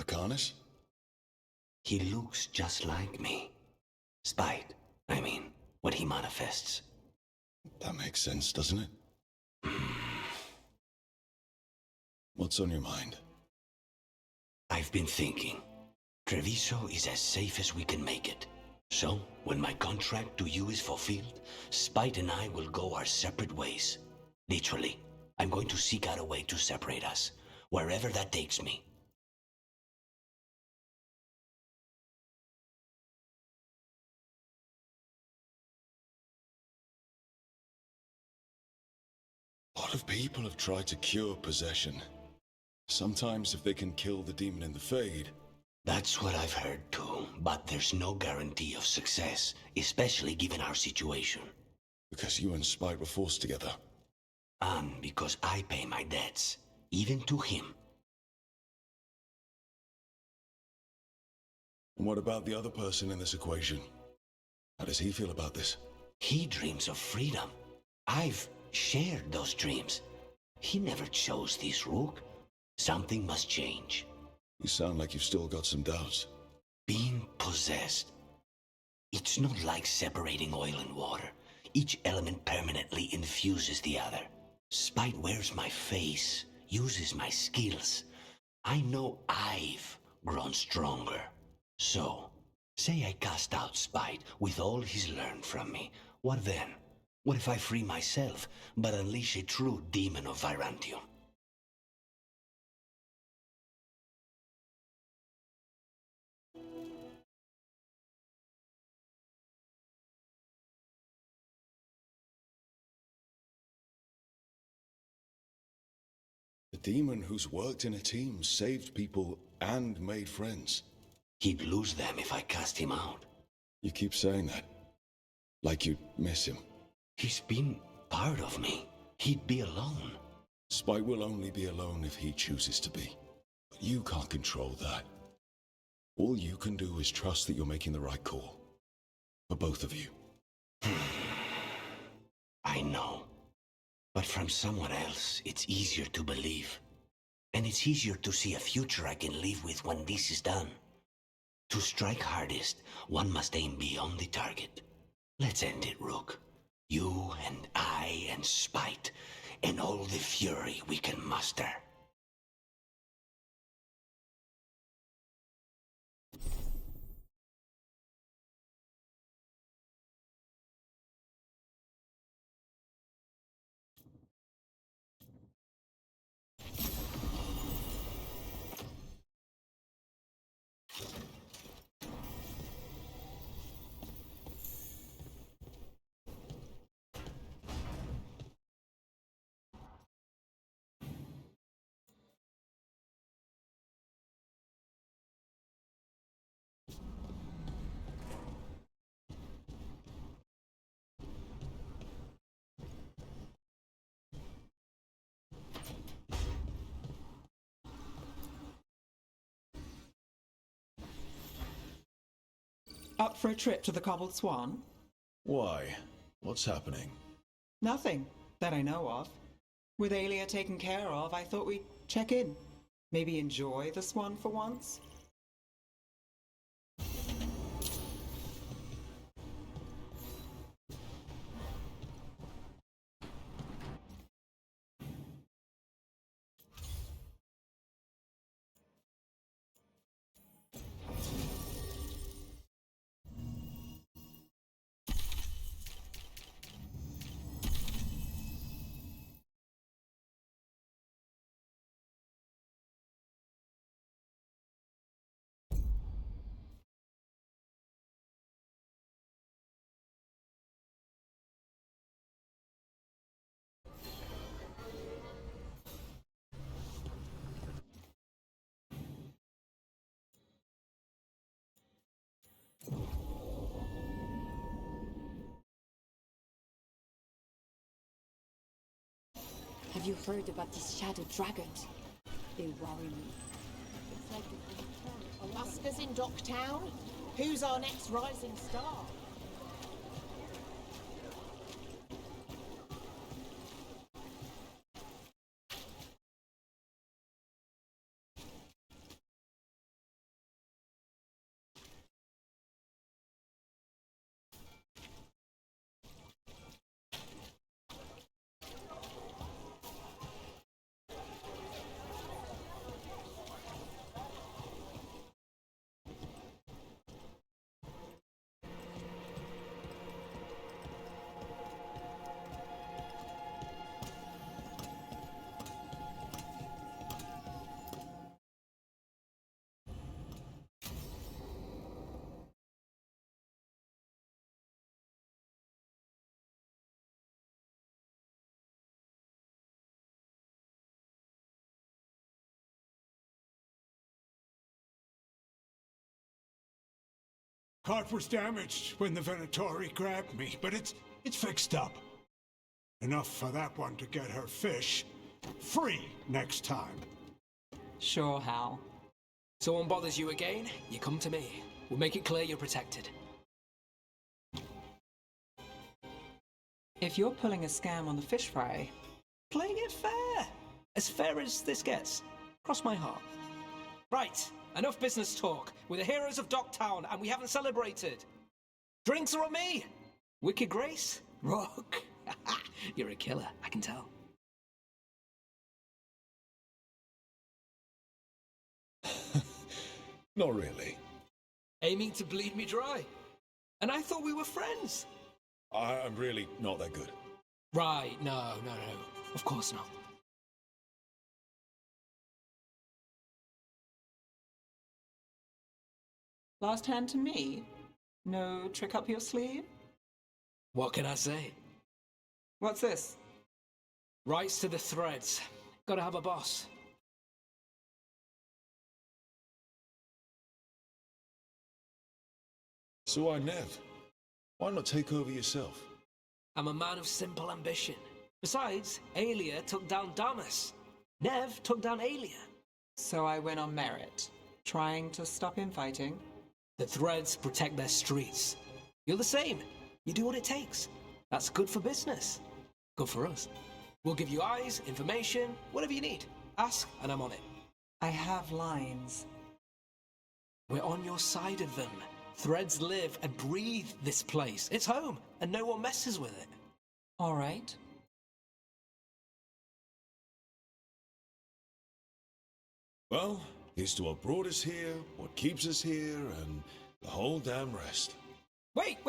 Arcanus? He looks just like me. Spite, I mean, what he manifests. That makes sense, doesn't it? What's on your mind? I've been thinking. Treviso is as safe as we can make it. So, when my contract to you is fulfilled, Spite and I will go our separate ways. Literally, I'm going to seek out a way to separate us, wherever that takes me. A lot of people have tried to cure possession. Sometimes if they can kill the demon in the Fade. That's what I've heard too, but there's no guarantee of success, especially given our situation. Because you and Spite were forced together. And because I pay my debts, even to him. And what about the other person in this equation? How does he feel about this? He dreams of freedom. I've shared those dreams. He never chose this rook. Something must change. You sound like you've still got some doubts. Being possessed. It's not like separating oil and water. Each element permanently infuses the other. Spite wears my face, uses my skills. I know I've grown stronger. So, say I cast out Spite with all he's learned from me. What then? What if I free myself, but unleash a true demon of Virantium? The demon who's worked in a team, saved people, and made friends. He'd lose them if I cast him out. You keep saying that. Like you'd miss him. He's been part of me. He'd be alone. Spite will only be alone if he chooses to be. But you can't control that. All you can do is trust that you're making the right call. For both of you. I know. But from someone else, it's easier to believe. And it's easier to see a future I can live with when this is done. To strike hardest, one must aim beyond the target. Let's end it, Rook. You and I and Spite, and all the fury we can muster. Up for a trip to the Cobbled Swan? Why? What's happening? Nothing that I know of. With Aelia taken care of, I thought we'd check in. Maybe enjoy the Swan for once? Have you heard about these shadow dragons? They worry me. It's like the Buskers in Docktown? Who's our next rising star? Cart was damaged when the Venatori grabbed me, but it's fixed up. Enough for that one to get her fish free next time. Sure, Hal. Someone bothers you again, you come to me. We'll make it clear you're protected. If you're pulling a scam on the fish fry, Playing it fair. As fair as this gets. Cross my heart. Right, enough business talk. We're the heroes of Docktown, and we haven't celebrated. Drinks are on me. Wicked Grace? Rock. You're a killer, I can tell. Not really. Aiming to bleed me dry. And I thought we were friends. I'm really not that good. Right, no. Of course not. last hand to me? No trick up your sleeve? What can I say? What's this? Rights to the threads. Gotta have a boss. So why Nev? Why not take over yourself? I'm a man of simple ambition. Besides, Aelia took down Damas. Nev took down Aelia. So I win on merit, trying to stop infighting. The threads protect their streets. You're the same. You do what it takes. That's good for business. Good for us. We'll give you eyes, information, whatever you need. Ask, and I'm on it. I have lines. We're on your side of them. Threads live and breathe this place. It's home, and no one messes with it. All right. Well, here's to what brought us here, what keeps us here, and the whole damn rest. Wait!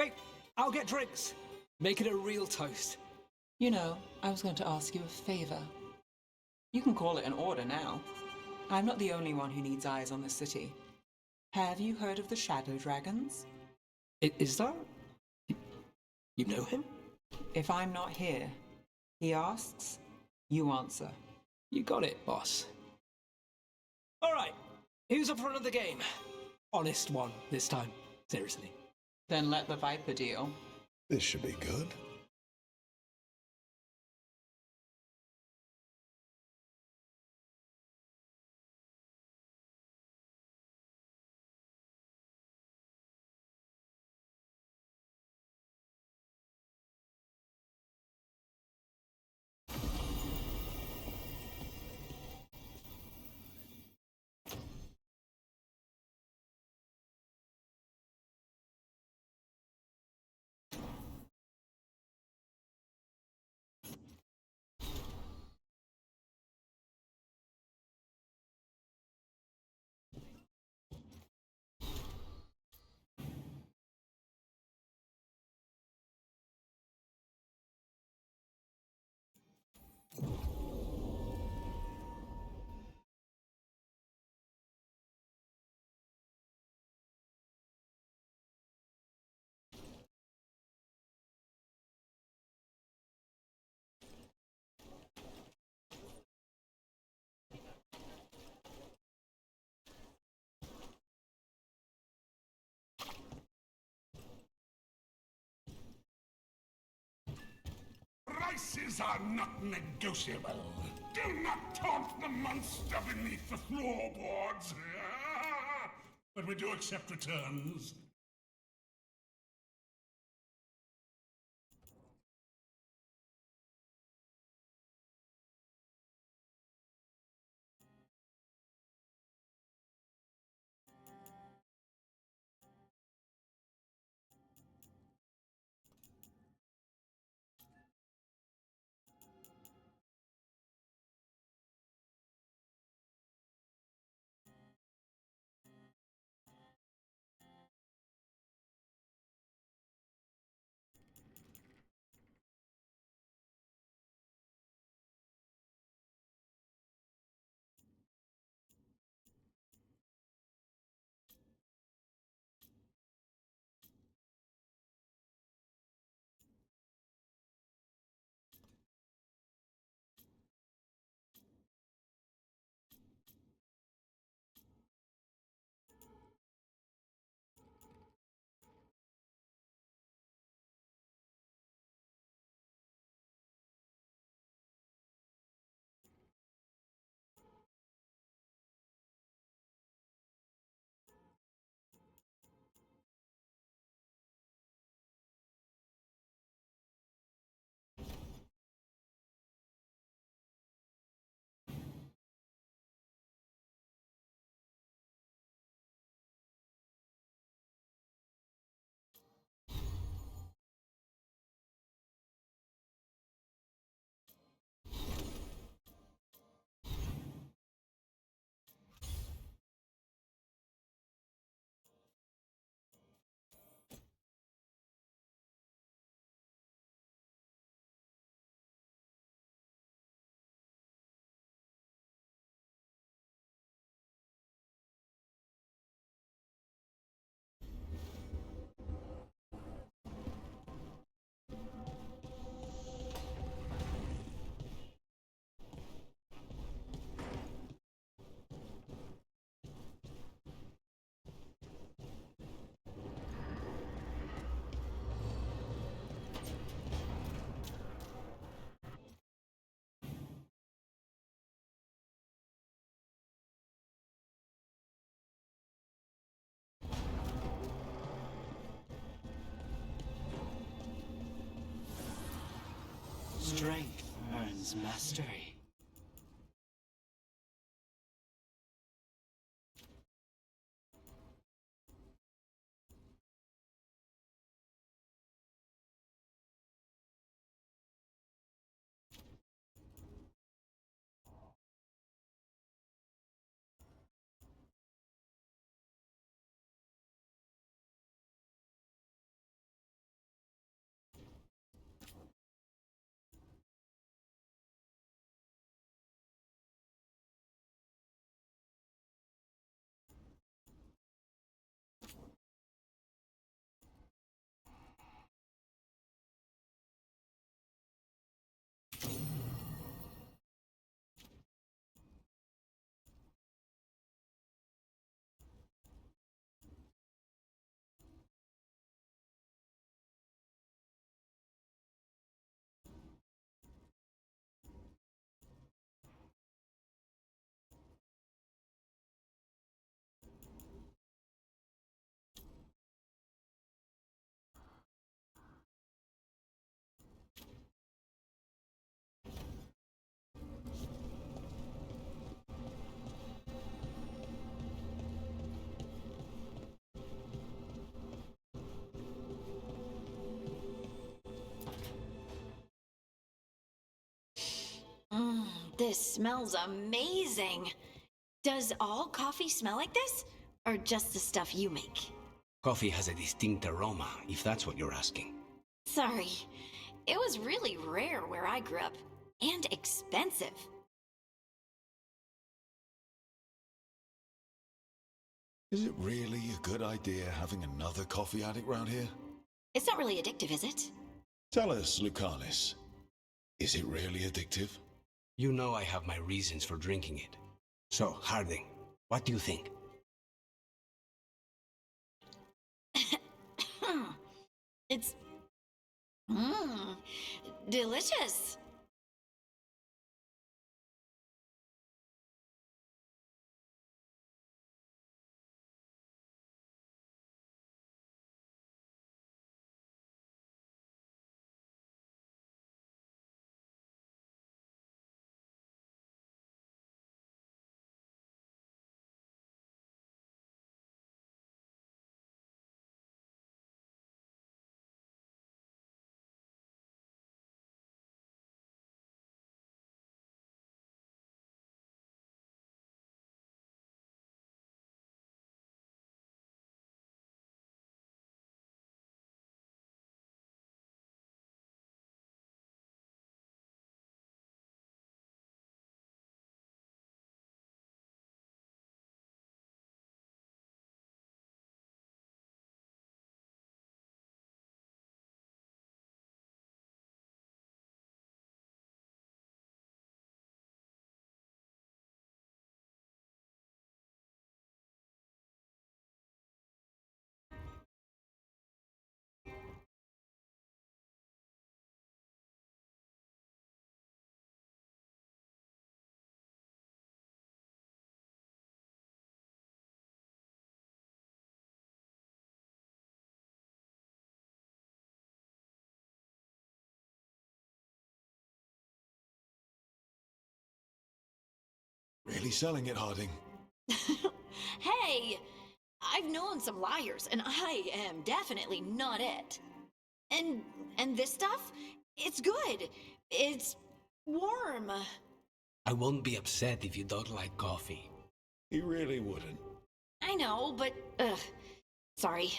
I'll get drinks. Make it a real toast. You know, I was going to ask you a favor. You can call it an order now. I'm not the only one who needs eyes on this city. Have you heard of the Shadow Dragons? Is that... You know him? If I'm not here, he asks, you answer. You got it, boss. All right, who's up for another game? Honest one this time, seriously. Then let the Viper deal. This should be good. Prices are not negotiable. Do not taunt the monster beneath the floorboards. But we do accept returns. Strength earns mastery. This smells amazing. Does all coffee smell like this? Or just the stuff you make? Coffee has a distinct aroma, if that's what you're asking. Sorry. It was really rare where I grew up. And expensive. Is it really a good idea having another coffee addict round here? It's not really addictive, is it? Tell us, Lucanis. Is it really addictive? You know I have my reasons for drinking it. So, Harding, what do you think? It's... delicious. Really selling it, Harding. Hey! I've known some liars, and I am definitely not it. And this stuff? It's good. It's warm. I won't be upset if you don't like coffee. He really wouldn't. I know, but, sorry.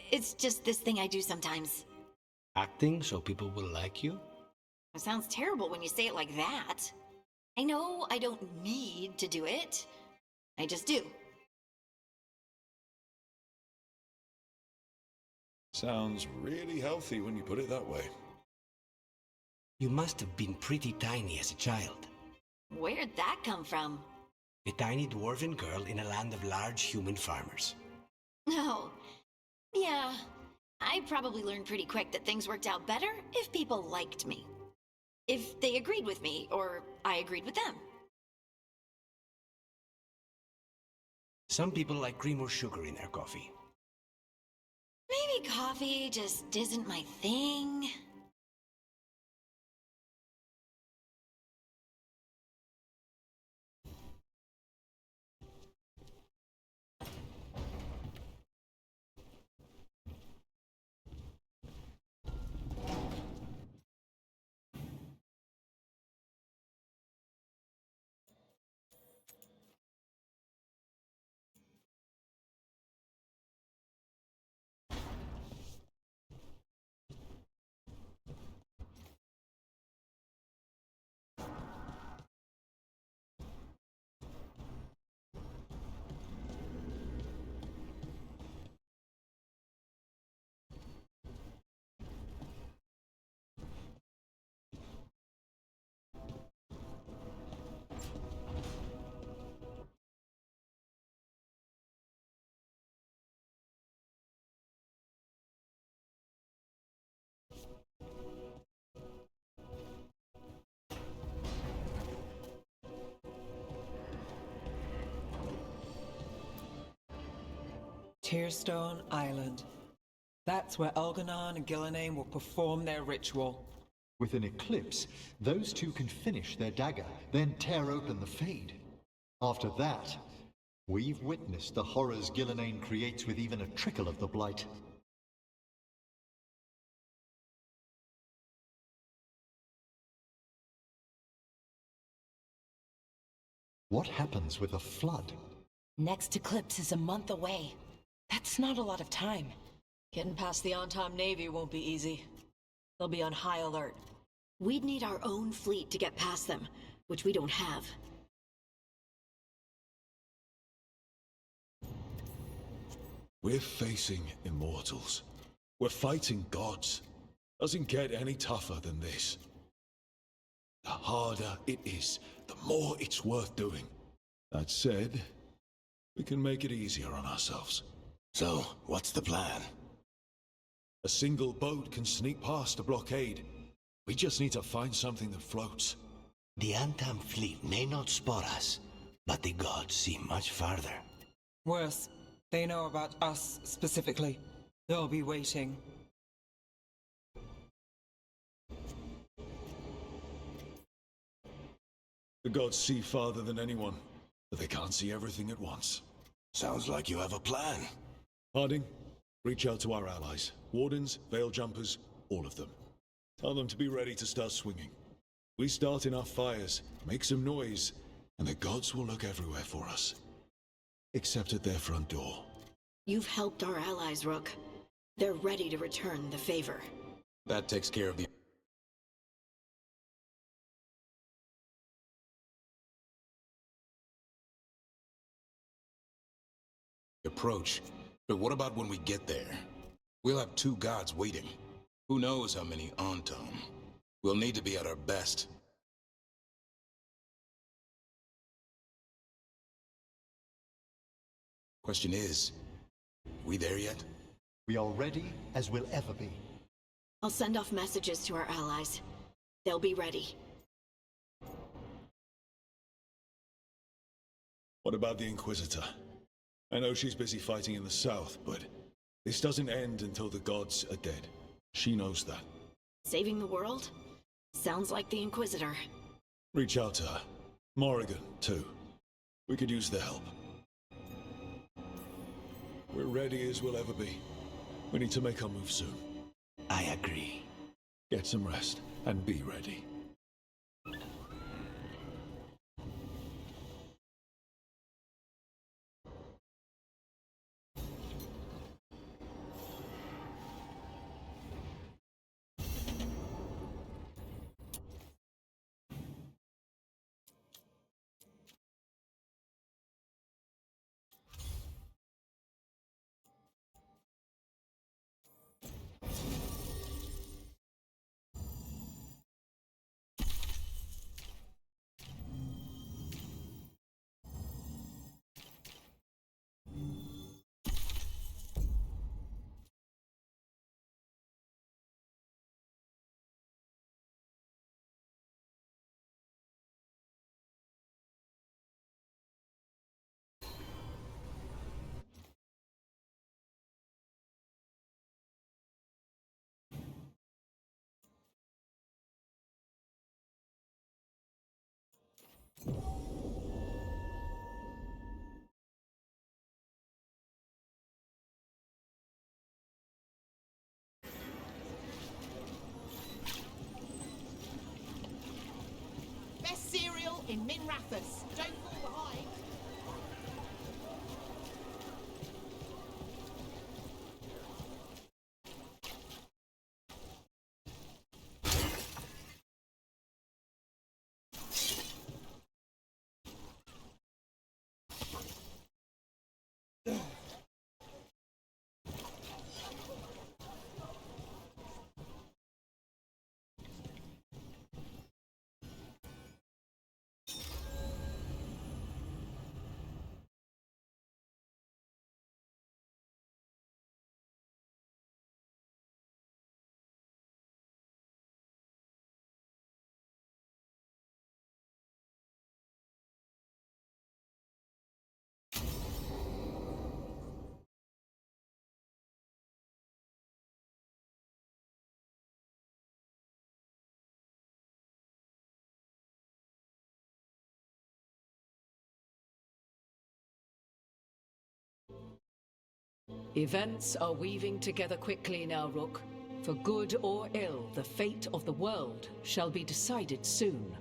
It's just this thing I do sometimes. Acting so people will like you? It sounds terrible when you say it like that. I know I don't need to do it. I just do. Sounds really healthy when you put it that way. You must have been pretty tiny as a child. Where'd that come from? A tiny dwarven girl in a land of large human farmers. Oh, yeah. I probably learned pretty quick that things worked out better if people liked me. If they agreed with me, or I agreed with them. Some people like cream or sugar in their coffee. Maybe coffee just isn't my thing. Tearstone Island. That's where Elganon and Gillenane will perform their ritual. With an eclipse, those two can finish their dagger, then tear open the Fade. After that, we've witnessed the horrors Gillenane creates with even a trickle of the Blight. What happens with a flood? Next eclipse is a month away. That's not a lot of time. Getting past the on-time Navy won't be easy. They'll be on high alert. We'd need our own fleet to get past them, which we don't have. We're facing immortals. We're fighting gods. Doesn't get any tougher than this. The harder it is, the more it's worth doing. That said, we can make it easier on ourselves. So, what's the plan? A single boat can sneak past a blockade. We just need to find something that floats. The Antam fleet may not spot us, but the gods see much farther. Worse, they know about us specifically. They'll be waiting. The gods see farther than anyone, but they can't see everything at once. Sounds like you have a plan. Harding, reach out to our allies. Wardens, Veil Jumpers, all of them. Tell them to be ready to start swinging. We start enough fires, make some noise, and the gods will look everywhere for us. Except at their front door. You've helped our allies, Rook. They're ready to return the favor. That takes care of the approach. But what about when we get there? We'll have two gods waiting. Who knows how many Antam? We'll need to be at our best. Question is, we there yet? We are ready as we'll ever be. I'll send off messages to our allies. They'll be ready. What about the Inquisitor? I know she's busy fighting in the south, but this doesn't end until the gods are dead. She knows that. Saving the world? Sounds like the Inquisitor. Reach out to her. Morrigan, too. We could use their help. We're ready as we'll ever be. We need to make our move soon. I agree. Get some rest, and be ready. Best cereal in Min Rathas. Don't fall behind. Events are weaving together quickly now, Rook. For good or ill, the fate of the world shall be decided soon.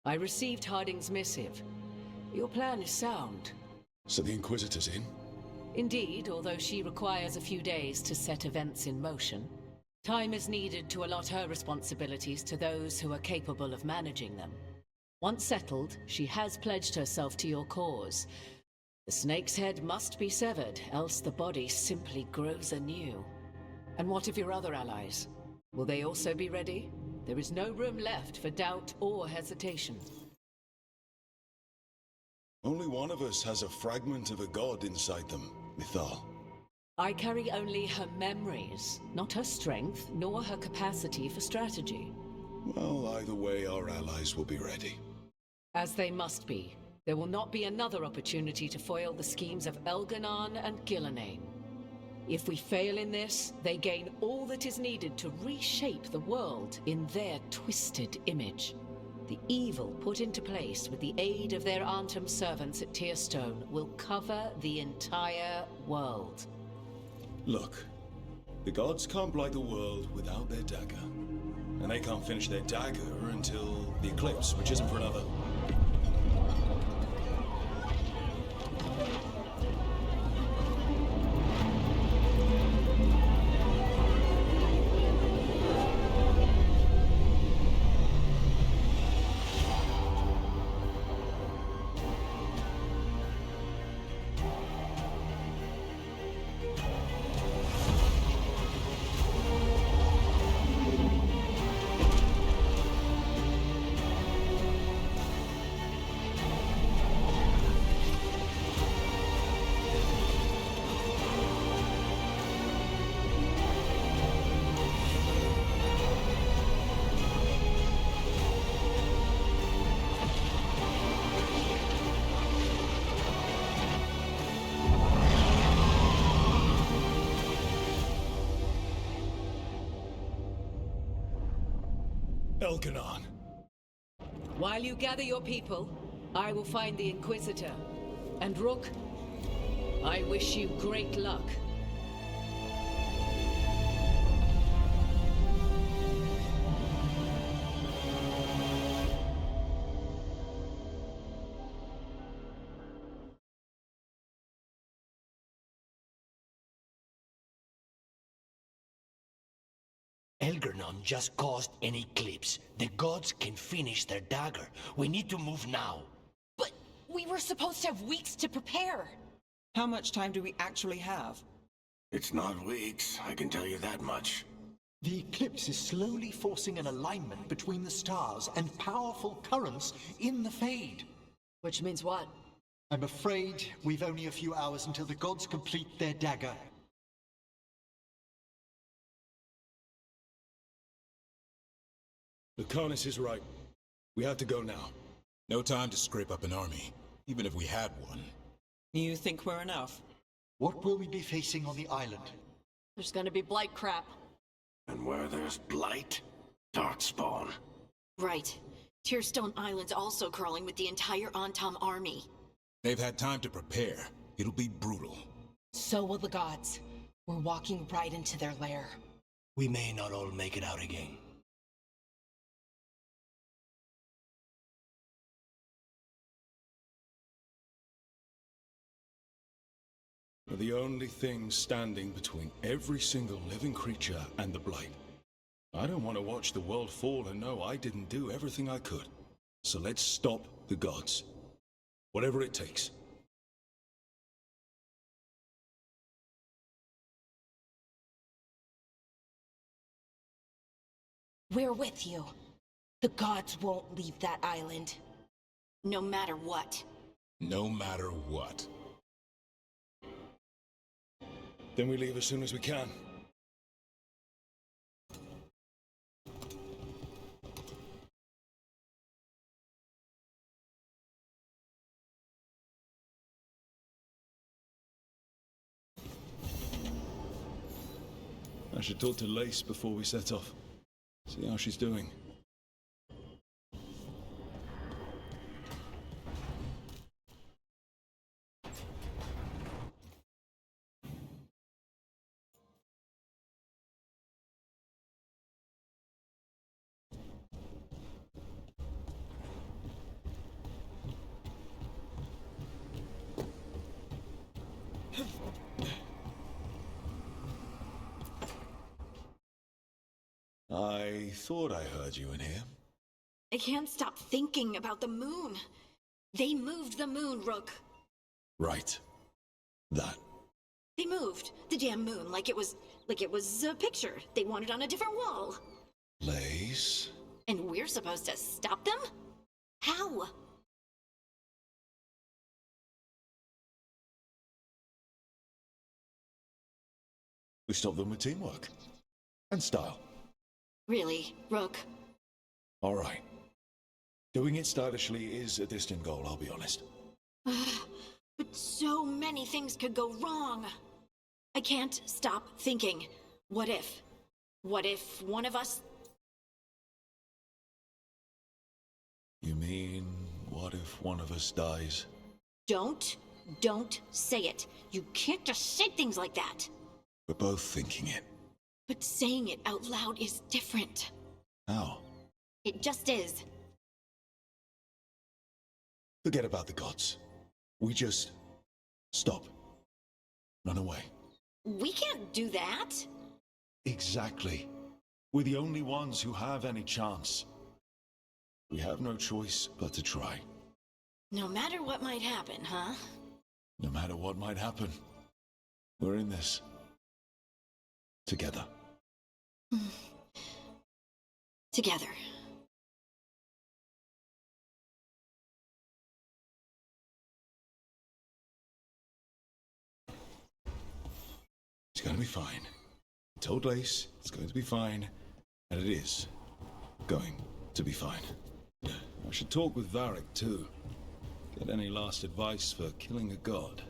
I received Harding's missive. Your plan is sound. So the Inquisitor's in? Indeed, although she requires a few days to set events in motion. Time is needed to allot her responsibilities to those who are capable of managing them. Once settled, she has pledged herself to your cause. The snake's head must be severed, else the body simply grows anew. And what of your other allies? Will they also be ready? There is no room left for doubt or hesitation. Only one of us has a fragment of a god inside them, Mythal. I carry only her memories, not her strength, nor her capacity for strategy. Well, either way, our allies will be ready. As they must be. There will not be another opportunity to foil the schemes of Elganon and Gillenane. If we fail in this, they gain all that is needed to reshape the world in their twisted image. The evil put into place with the aid of their Arnhem servants at Tearstone will cover the entire world. Look, the gods can't blight the world without their dagger. And they can't finish their dagger until the eclipse, which isn't for another. Elganon. While you gather your people, I will find the Inquisitor. And Rook, I wish you great luck. Elgernon just caused an eclipse. The gods can finish their dagger. We need to move now. But we were supposed to have weeks to prepare. How much time do we actually have? It's not weeks, I can tell you that much. The eclipse is slowly forcing an alignment between the stars and powerful currents in the Fade. Which means what? I'm afraid we've only a few hours until the gods complete their dagger. The Carnus is right. We have to go now. No time to scrape up an army, even if we had one. You think we're enough? What will we be facing on the island? There's gonna be blight crap. And where there's blight, darkspawn. Right. Tearstone Island's also crawling with the entire Antom army. They've had time to prepare. It'll be brutal. So will the gods. We're walking right into their lair. We may not all make it out again. We're the only thing standing between every single living creature and the Blight. I don't want to watch the world fall and know I didn't do everything I could. So let's stop the gods. Whatever it takes. We're with you. The gods won't leave that island. No matter what. No matter what. Then we leave as soon as we can. I should talk to Lace before we set off. See how she's doing. I thought I heard you in here. I can't stop thinking about the moon. They moved the moon, Rook. Right. That. They moved the damn moon like it was a picture they wanted on a different wall. Lace? And we're supposed to stop them? How? We stop them with teamwork. And style. Really, Rook? All right. Doing it stylishly is a distant goal, I'll be honest. But so many things could go wrong. I can't stop thinking. What if? What if one of us... You mean, what if one of us dies? Don't say it. You can't just say things like that. We're both thinking it. But saying it out loud is different. How? It just is. Forget about the gods. We just stop. Run away. We can't do that. Exactly. We're the only ones who have any chance. We have no choice but to try. No matter what might happen, huh? No matter what might happen, we're in this. Together. Together. It's going to be fine. I told Lace it's going to be fine, and it is going to be fine. I should talk with Varric too. Get any last advice for killing a god.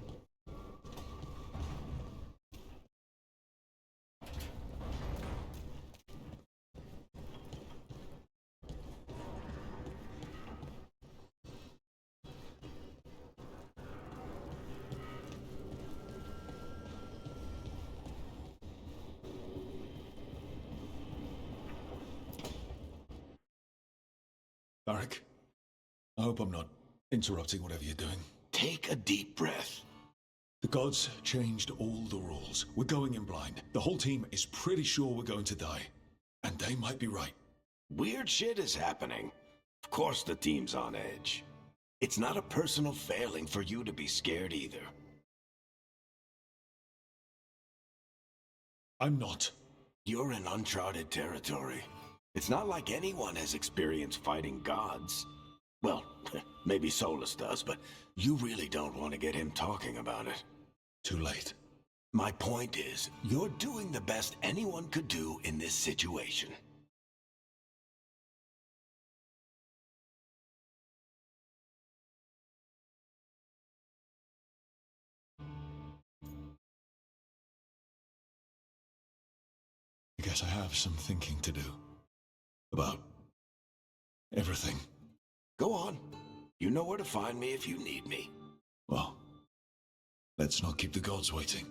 Varric, I hope I'm not interrupting whatever you're doing. Take a deep breath. The gods changed all the rules. We're going in blind. The whole team is pretty sure we're going to die. And they might be right. Weird shit is happening. Of course the team's on edge. It's not a personal failing for you to be scared either. I'm not. You're in uncharted territory. It's not like anyone has experience fighting gods. Well, maybe Solus does, but you really don't want to get him talking about it. Too late. My point is, you're doing the best anyone could do in this situation. I guess I have some thinking to do. About everything. Go on. You know where to find me if you need me. Well, let's not keep the gods waiting.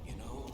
You know,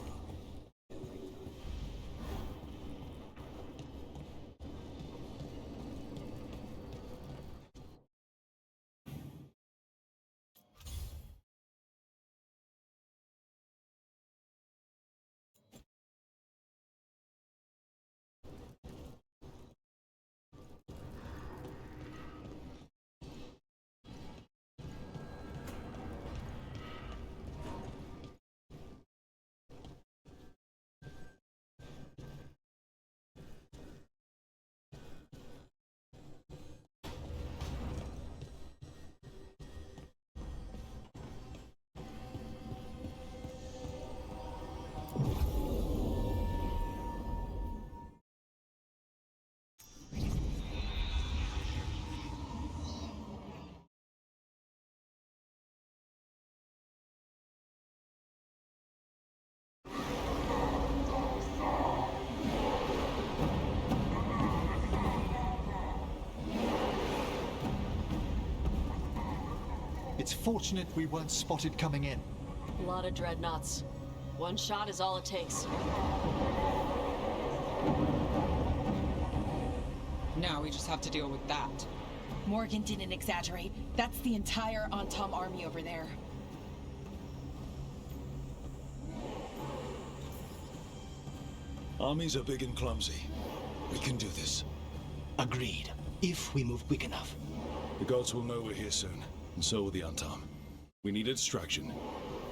It's fortunate we weren't spotted coming in. A lot of dreadnoughts. One shot is all it takes. Now we just have to deal with that. Morgan didn't exaggerate. That's the entire Antom army over there. Armies are big and clumsy. We can do this. Agreed. If we move quick enough. The gods will know we're here soon, and so will the Antom. We need a distraction.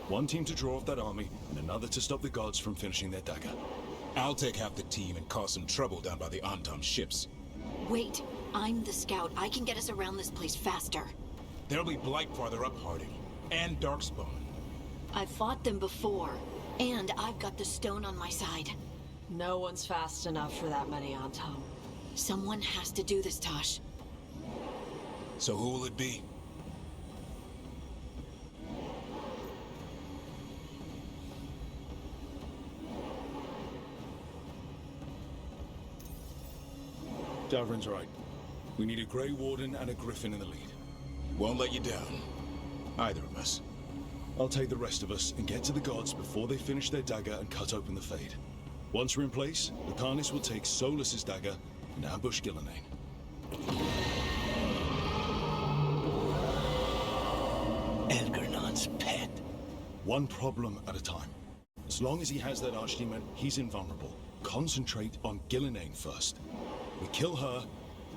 One team to draw off that army, and another to stop the gods from finishing their dagger. I'll take half the team and cause some trouble down by the Antom ships. Wait, I'm the scout. I can get us around this place faster. There'll be Blight farther up, Harding. And Darkspawn. I've fought them before, and I've got the stone on my side. No one's fast enough for that many Antom. Someone has to do this, Tosh. So who will it be? Davrin's right. We need a Grey Warden and a Griffin in the lead. Won't let you down. Either of us. I'll take the rest of us and get to the gods before they finish their dagger and cut open the Fade. Once we're in place, the Carnis will take Solus's dagger and ambush Gillenane. Elgernon's pet. One problem at a time. As long as he has that archdemon, he's invulnerable. Concentrate on Gillenane first. We kill her,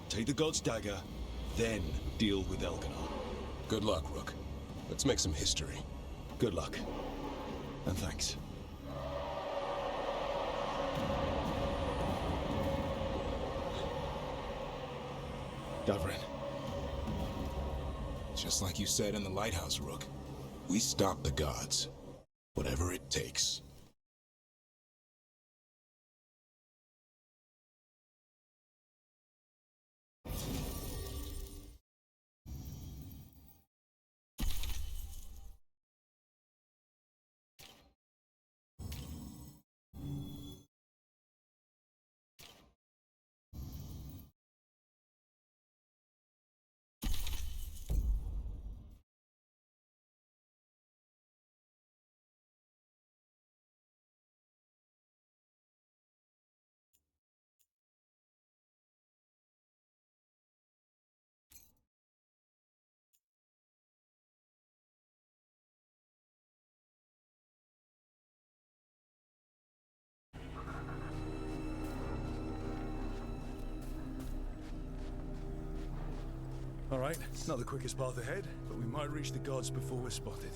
take the god's dagger, then deal with Elganon. Good luck, Rook. Let's make some history. Good luck. And thanks. Davrin. Just like you said in the lighthouse, Rook. We stop the gods. Whatever it takes. All right, not the quickest path ahead, but we might reach the gods before we're spotted.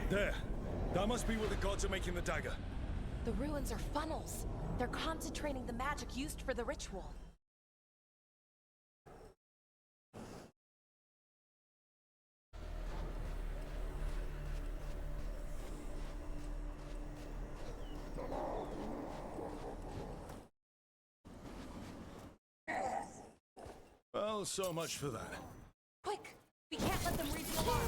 There. That must be where the gods are making the dagger. The ruins are funnels. They're concentrating the magic used for the ritual. Well, so much for that. Quick! We can't let them read the alarm!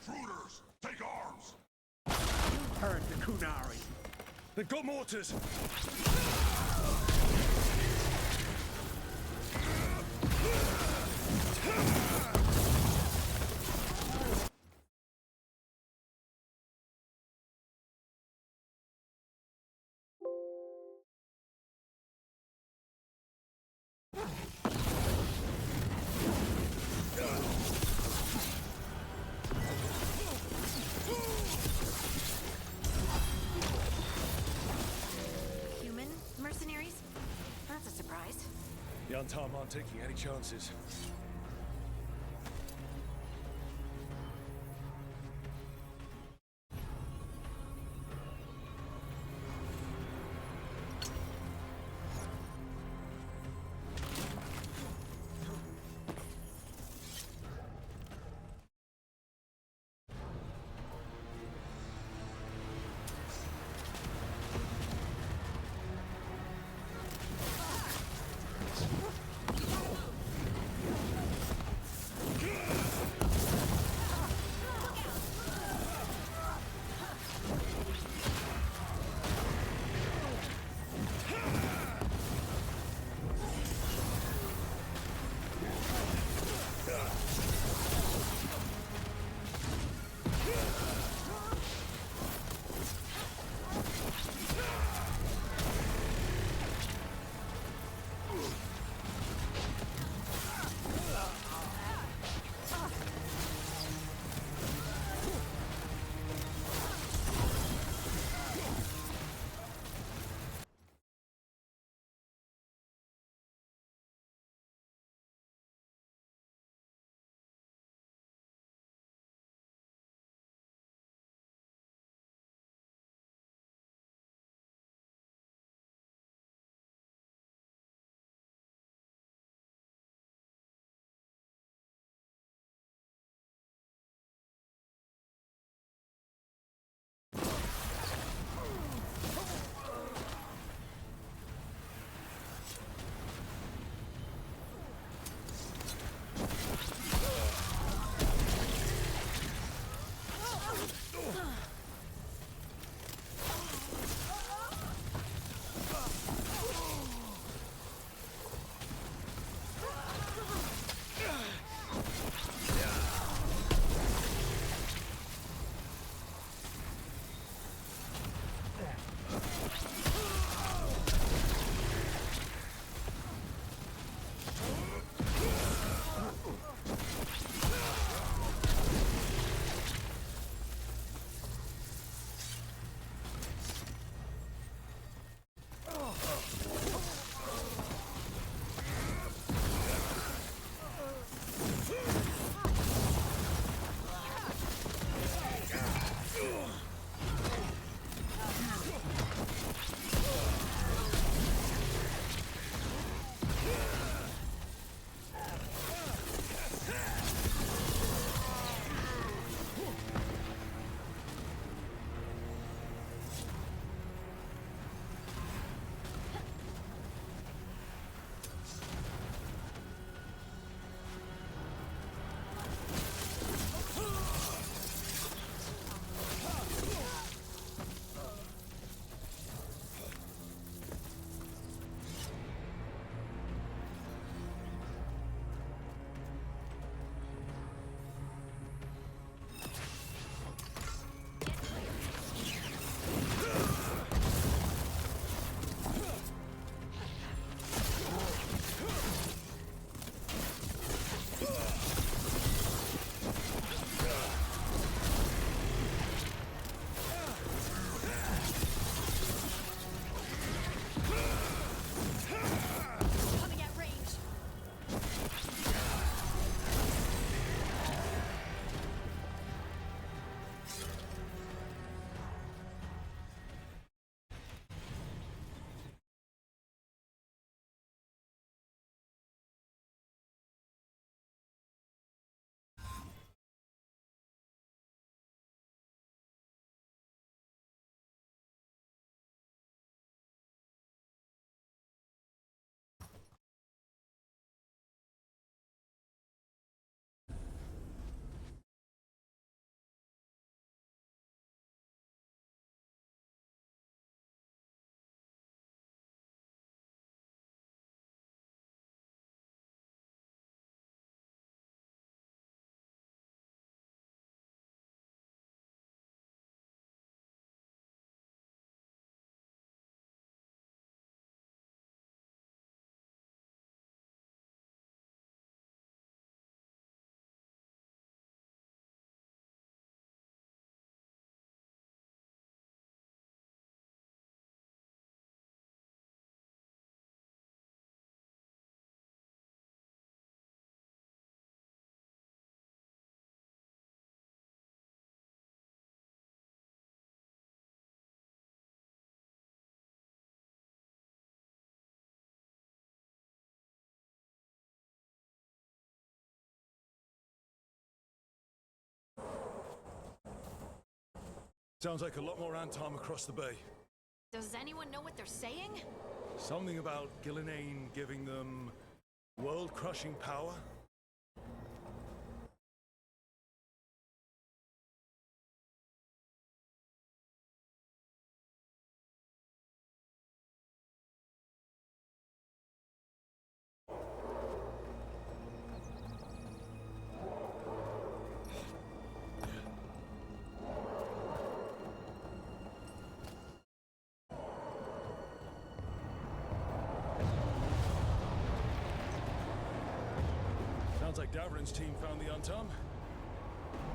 intruders! Take arms! Heard the Kunari. They've got mortars. Human mercenaries? That's a surprise. The Untarm aren't taking any chances. Sounds like a lot more Antom across the bay. Does anyone know what they're saying? Something about Gillenane giving them world-crushing power? Sounds like Davrin's team found the Antom.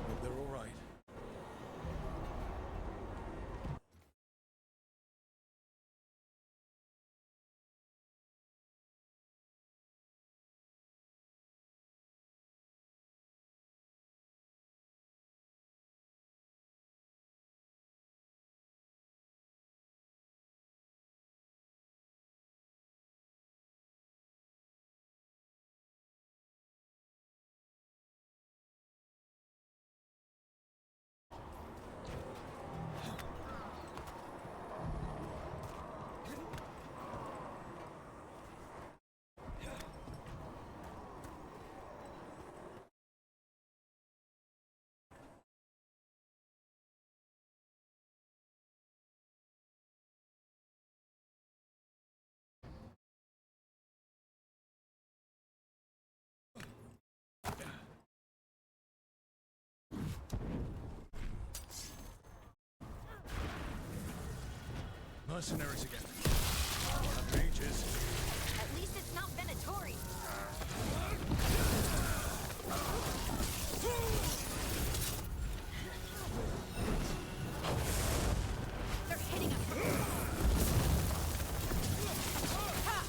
Hope they're all right. Mercenaries again. Mages. At least it's not Venatori. They're hitting us from above. Ha!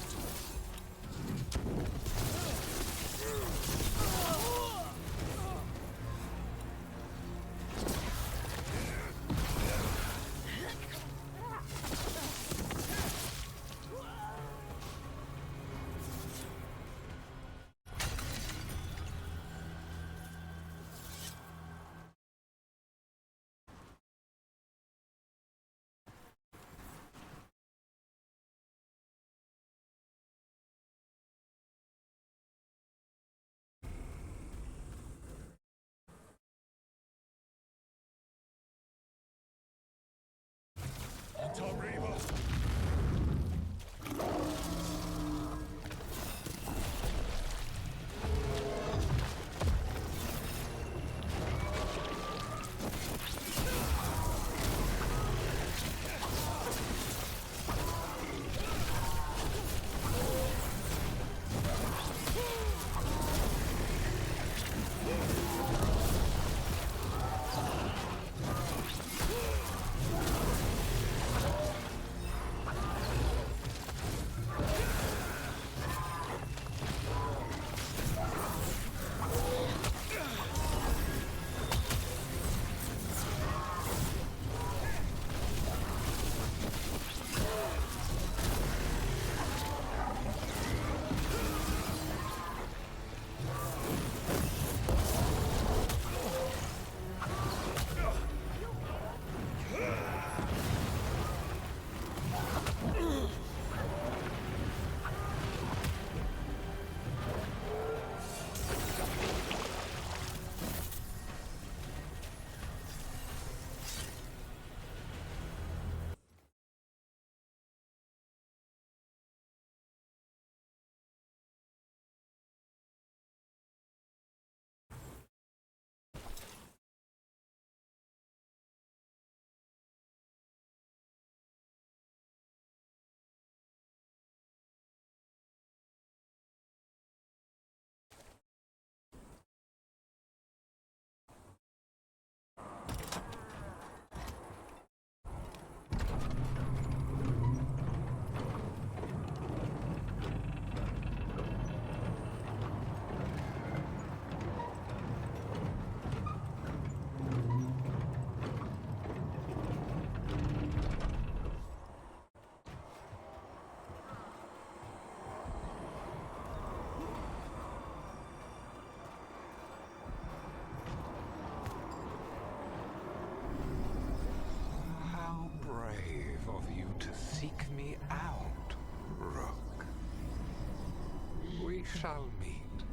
We shall meet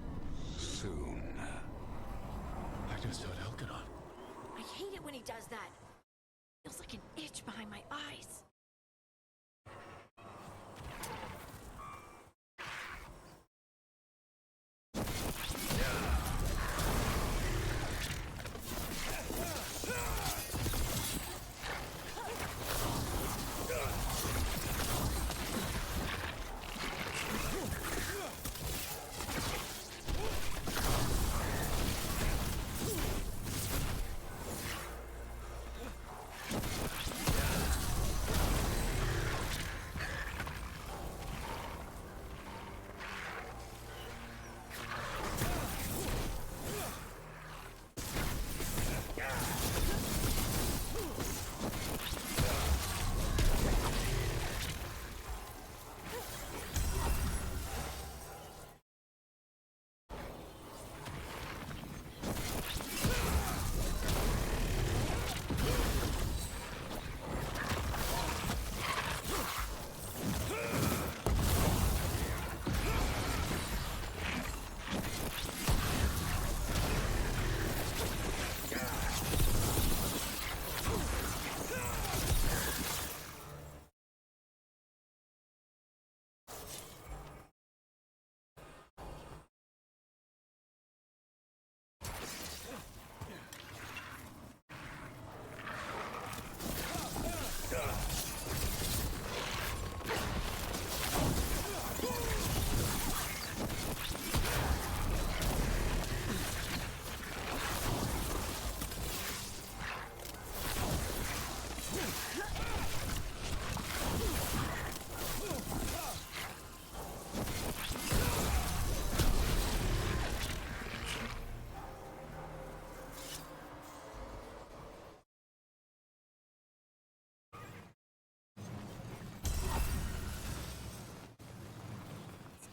soon. I just heard Elkanon. I hate it when he does that. Feels like an itch behind my eyes.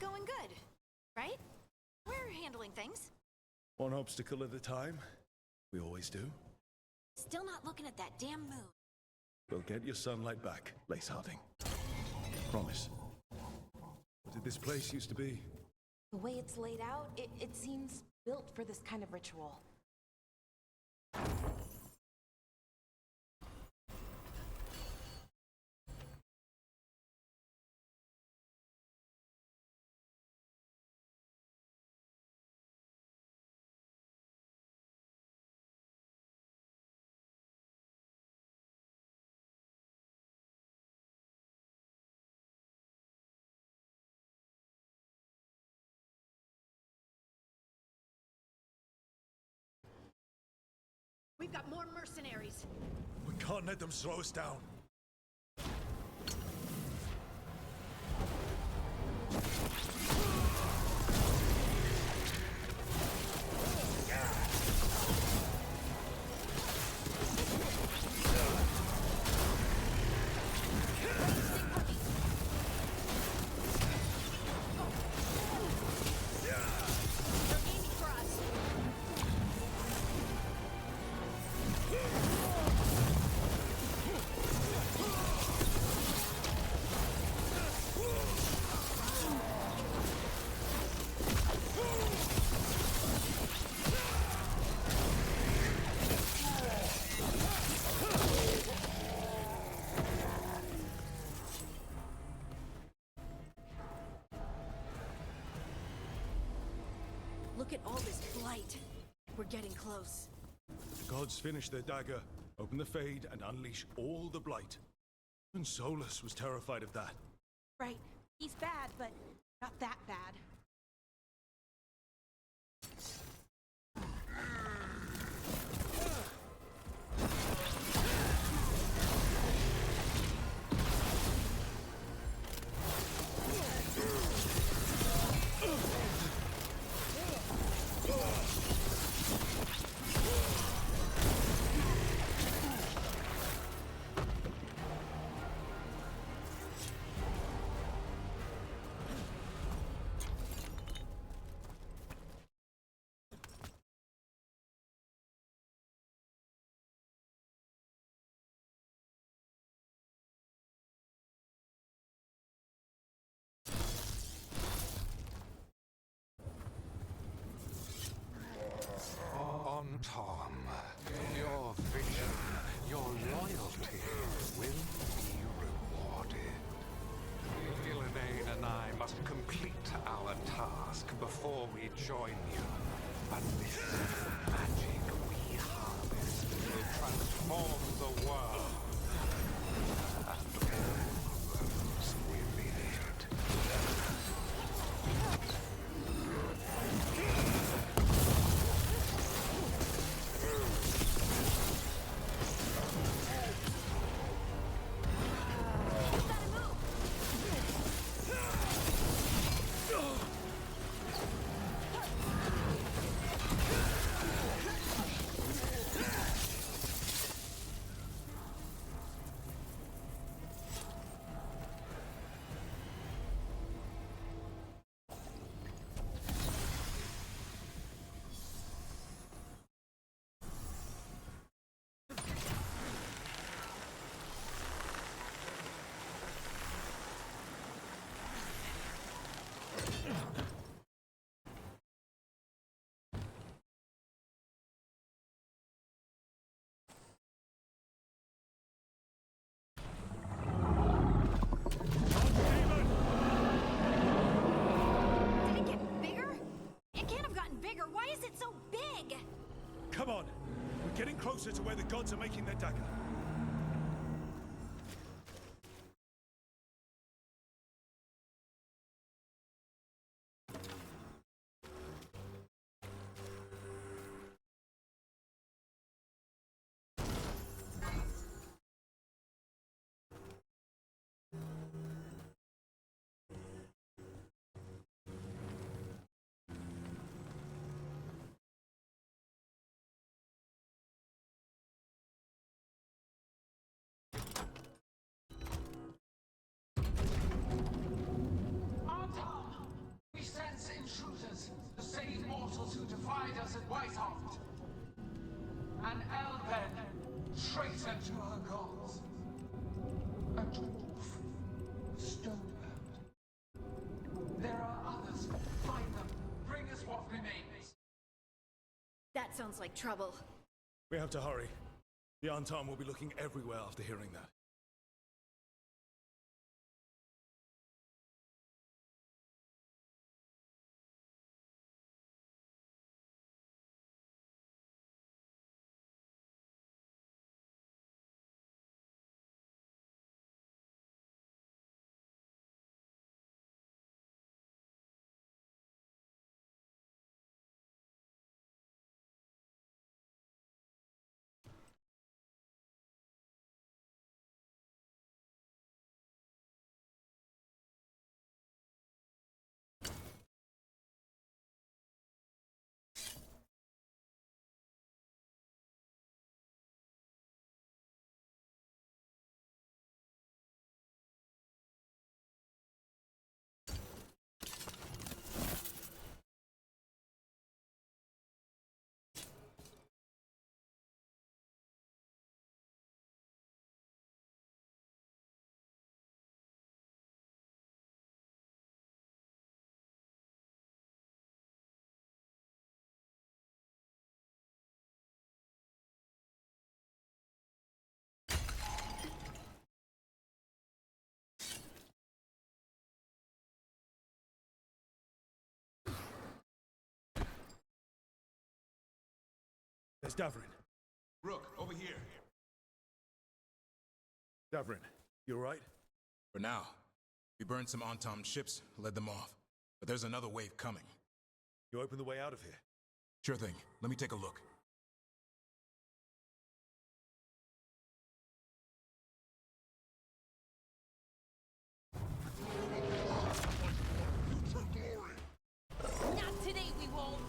Going good, right? We're handling things. One obstacle at a time. We always do. Still not looking at that damn moon. We'll get your sunlight back, Lace Harding. Promise. What did this place used to be? The way it's laid out, it seems built for this kind of ritual. We've got more mercenaries. We can't let them slow us down. Look at all this blight. We're getting close. The gods finish their dagger, open the Fade, and unleash all the blight. And Solus was terrified of that. Right. He's bad, but not that bad. before we join you. But this magic we harvest will transform the world. And all those we lead. Why is it so big? Come on! We're getting closer to where the gods are making their dagger. We sense intruders, the same mortals who defied us at Whitehaft. An Elven, traitor to her gods. A dwarf, stonebound. There are others. Find them. Bring us what remains. That sounds like trouble. We have to hurry. The Anton will be looking everywhere after hearing that. There's Davrin. Rook, over here. Davrin, you alright? For now. We burned some Anton ships, led them off. But there's another wave coming. You open the way out of here? Sure thing. Let me take a look. Not today, we won't.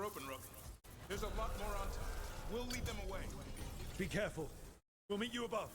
open, Rook. There's a lot more on top. We'll lead them away. Be careful. We'll meet you above.